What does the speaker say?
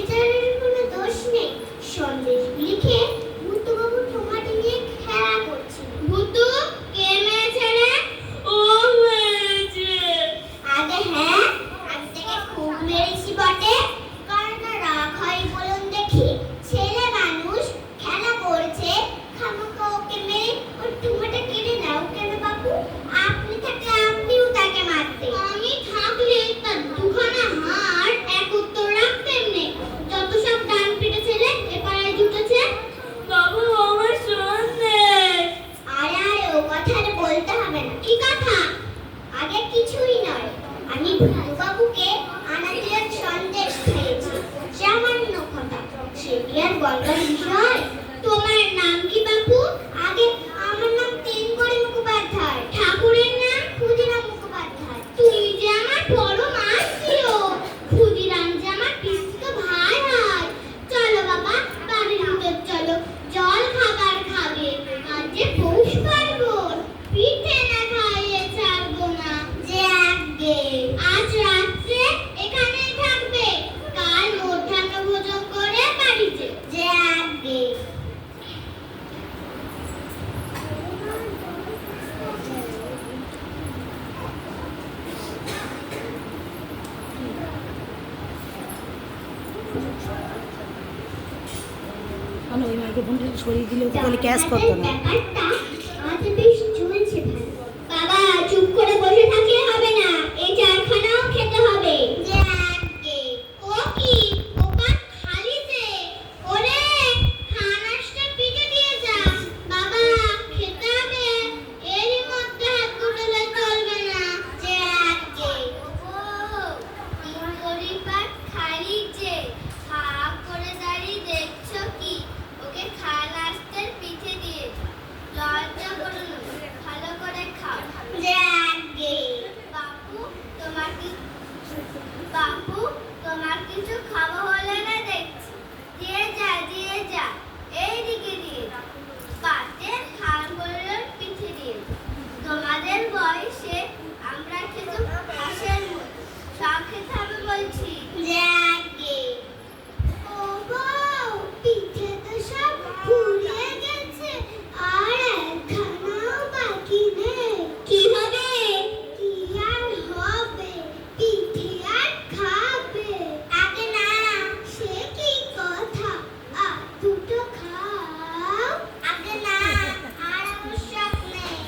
বেচারার কোনো দোষ নেই। সন্দেশ লিখে ভূতবাবু তোমাকে নিয়ে খেলা করছিল। ভূতু কে মেরেছে রে? ও মেরেছে। আগে হ্যাঁ, আজ থেকে খুব মেরেছি বটে। কারণ রাগ হয় বলুন দেখি, ছেলে মানুষ খেলা করছে, খামোখা ওকে মেরে ওর টুমাটা কেটে নাও কেন বাবু? আপনি থাকলে আপনিও তাকে মারতেন। আমি থাকলে তার দুখানা হাড় এক উত্তর রাখতেন নে। যত সব ডান পিটে ছেলে এপাড়ায় জুটেছে। বাবু আমার সন্দেশ। আরে আরে ও কথা আর বলতে হবে না। কি কথা? আগে কিছুই নয়, আমি ভূতবাবুকে আনাজের সন্দেশ খাইয়েছি। সামান্য কথা, সেটি আর বলবার বিষয়। তোমার নাম কি বাপু? আগে আমার নাম তেনকড়ি মুখোপাধ্যায়। ঠাকুরের নাম ক্ষুদিরাম মুখোপাধ্যায়। তুমি যে আমার বড় মাসিও। ক্ষুদিরাম যে আমার পিসিতো ভাই হয়। চলো বাবা, বাড়ির ভিতর চলো, জল খাবার খাবে। আজ যে পৌষ পার্বণ, পিঠে না খাইয়ে ছাড়বো না। যে আগে আজ রাত্রে এখানেই থাকবে, কাল মধ্যাহ্ন ভোজন করে বাড়িতে। যে আগে ওই মাইক্রোফোনটা সরিয়ে দিলে ওকে তাহলে ক্যাশ করতো না। ব্যাপারটা আজ বেশ চলছে ভালো। বাবা চুপ করে বসে থাকলে হবে না, এই চারখানাও খেতে হবে। যে আগে ও কি ওপা খালিতে ওরে খানাসটা পিঠে দিয়ে যা। বাবা খেতে হবে, এরই মধ্যে হাত তুললে চলবে না। যে আগে ও তিন পরিবার খালিতে হা করে দাঁড়িয়ে দেখছো কি? ওকে খানাসটার পিঠে দিয়ে লজ্জা করো না, ভালো করে খাও। যে আগে বাপু তোমার কি বাপু তোমার কিছু খাওয়া হলো না দেখছি। দিয়ে যা দিয়ে যা, এইদিকে দিয়ে পাতে খানগুলোর পিঠে দিয়ে। তোমাদের বয়সে আমরা খেতাম হাঁসের মুখ, সব খেতে হবে বলছি। যে আগে ও বউ, পিঠে তো সব ফুরিয়ে গেছে, আর একখানাও বাকি নেই। কি হবে? কি আর হবে, পিঠে আর খাবে। আগে না, সে কি কথা, আর দুটো খাও। আগে না, আর আবশ্যক নেই।